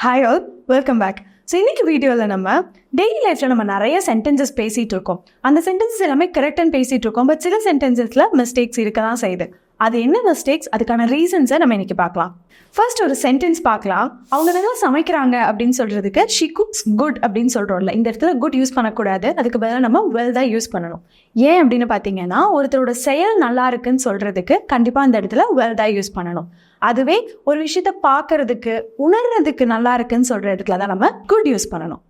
Hi all, welcome back. So இன்னைக்கு வீடியோவில் நம்ம டெய்லி லைஃப்பில் நம்ம நிறைய சென்டென்சஸ் பேசிகிட்டு இருக்கோம். அந்த சென்டென்சஸ் எல்லாமே கரெக்டான்னு பேசிகிட்டு இருக்கோம். பட் சில சென்டென்சஸில் மிஸ்டேக்ஸ் இருக்க தான் செய்யுது. அது என்ன மிஸ்டேக்ஸ், அதுக்கான ரீசன்ஸை நம்ம இன்னைக்கு பார்க்கலாம். ஃபர்ஸ்ட் ஒரு சென்டென்ஸ் பார்க்கலாம். அவங்க நல்லா சமைக்கிறாங்க அப்படின்னு சொல்கிறதுக்கு ஷி குக்ஸ் குட் அப்படின்னு சொல்கிறோம்ல, இந்த இடத்துல குட் யூஸ் பண்ணக்கூடாது. அதுக்கு பதிலாக நம்ம வெல் தான் யூஸ் பண்ணணும். ஏன் அப்படின்னு பார்த்தீங்கன்னா, ஒருத்தரோட செயல் நல்லா இருக்குன்னு சொல்கிறதுக்கு கண்டிப்பாக அந்த இடத்துல வெல் தான் யூஸ் பண்ணணும். அதுவே ஒரு விஷயத்த பார்க்கறதுக்கு உணர்றதுக்கு நல்லா இருக்குன்னு சொல்கிற இடத்துல தான் நம்ம குட் யூஸ் பண்ணணும்.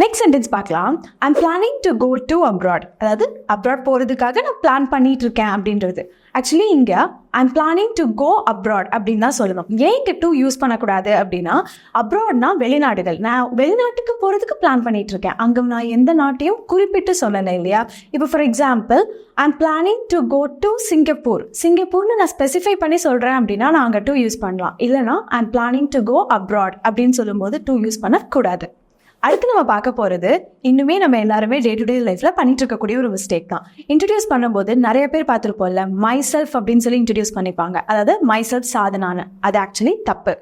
நெக்ஸ்ட் சென்டென்ஸ் பார்க்கலாம். I'm planning to go to abroad, அதாவது அப்ராட் போகிறதுக்காக நான் பிளான் பண்ணிட்டு இருக்கேன் அப்படின்றது. ஆக்சுவலி இங்கே I'm planning to go abroad அப்படின்னு தான் சொல்லணும். ஏன் இங்கே டு யூஸ் பண்ணக்கூடாது அப்படின்னா, அப்ராட்னா வெளிநாடுகள். நான் வெளிநாட்டுக்கு போகிறதுக்கு பிளான் பண்ணிட்டு இருக்கேன். அங்கே நான் எந்த நாட்டையும் குறிப்பிட்டு சொல்லலை இல்லையா. இப்போ for example, I'm planning to go to Singapore. சிங்கப்பூர்னு நான் ஸ்பெசிஃபை பண்ணி சொல்கிறேன் அப்படின்னா நான் அங்கே டு யூஸ் பண்ணலாம். இல்லைனா I'm planning to go abroad அப்படின்னு சொல்லும்போது டு யூஸ் பண்ணக்கூடாது. அடுத்து நம்ம பார்க்க போகிறது, இன்னுமே நம்ம எல்லாருமே டே டு டே லைஃப்பில் பண்ணிட்டு இருக்கக்கூடிய ஒரு மிஸ்டேக் தான். இன்ட்ரடியூஸ் பண்ணும்போது நிறைய பேர் பார்த்துருப்போம்ல, மை செல்ஃப் அப்படின்னு சொல்லி இன்ட்ரடியூஸ் பண்ணிப்பாங்க. அதாவது மை செல்ஃப் சாதனான்னு. அது ஆக்சுவலி தப்பு.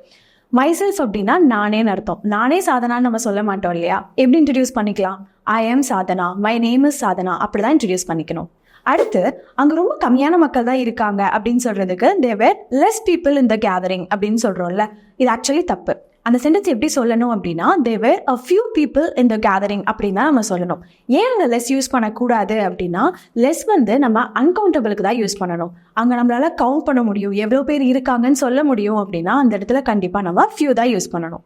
மை செல்ஃப் அப்படின்னா நானேன்னு அர்த்தம். நானே சாதனான்னு நம்ம சொல்ல மாட்டோம் இல்லையா. எப்படி இன்ட்ரடியூஸ் பண்ணிக்கலாம்? ஐ ஆம் Sadhana, my name is Sadhana, அப்படி தான் இன்ட்ரடியூஸ் பண்ணிக்கணும். அடுத்து, அங்கே ரொம்ப கம்மியான மக்கள் தான் இருக்காங்க அப்படின்னு சொல்கிறதுக்கு there were less people in the gathering அப்படின்னு சொல்கிறோம்ல, இது ஆக்சுவலி தப்பு. அந்த சென்டென்ஸ் எப்படி சொல்லணும் அப்படின்னா, there were a few people in the gathering அப்படின்னு தான் நம்ம சொல்லணும். ஏன் அங்கே லெஸ் யூஸ் பண்ணக்கூடாது அப்படின்னா, லெஸ் நம்ம அன்கவுண்டபிளுக்கு தான் யூஸ் பண்ணணும். அங்கே நம்மளால கவுண்ட் பண்ண முடியும், எவ்வளோ பேர் இருக்காங்கன்னு சொல்ல முடியும் அப்படின்னா அந்த இடத்துல கண்டிப்பாக நம்ம ஃபியூ தான் யூஸ் பண்ணணும்.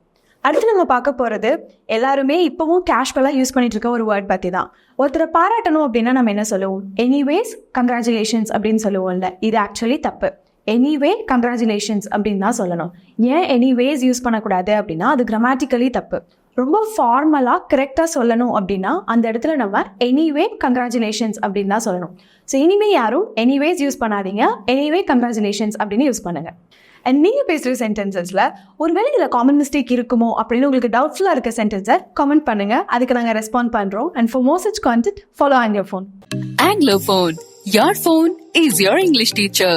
அடுத்து நம்ம பார்க்க போகிறது, எல்லாருமே இப்போவும் கேஷுவலாக யூஸ் பண்ணிட்டு இருக்க ஒரு வேர்ட் பற்றி தான். ஒருத்தரை பாராட்டணும் அப்படின்னா நம்ம என்ன சொல்லுவோம்? எனிவேஸ் கங்க்ராச்சுலேஷன்ஸ் அப்படின்னு சொல்லுவோம்ல, இது ஆக்சுவலி தப்பு. எனிவே கங்க்ராச்சுலேஷன்ஸ் அப்படின்னு தான் சொல்லணும். ஏன் எனிவேஸ் யூஸ் பண்ணக்கூடாது அப்படின்னா அது கிராமட்டிக்கலி தப்பு. ரொம்ப ஃபார்மலாக கரெக்டாக சொல்லணும் அப்படின்னா அந்த இடத்துல நம்ம எனிவே கங்க்ராச்சுலேஷன்ஸ் அப்படின்னு தான் சொல்லணும். ஸோ இனிமே யாரும் எனிவேஸ் யூஸ் பண்ணாதீங்க, எனிவே கங்க்ராச்சுலேஷன்ஸ் அப்படின்னு யூஸ் பண்ணுங்கள். அண்ட் நீங்கள் பேசுகிற சென்டென்சஸில் ஒருவேளை இதில் காமன் மிஸ்டேக் இருக்குமோ அப்படின்னு உங்களுக்கு டவுட்ஃபுல்லாக இருக்க சென்டென்ஸை கமெண்ட் பண்ணுங்கள். அதுக்கு நாங்கள் ரெஸ்பாண்ட் பண்ணுறோம். And for more such content, follow Anglophone. Anglophone, your phone is your English teacher.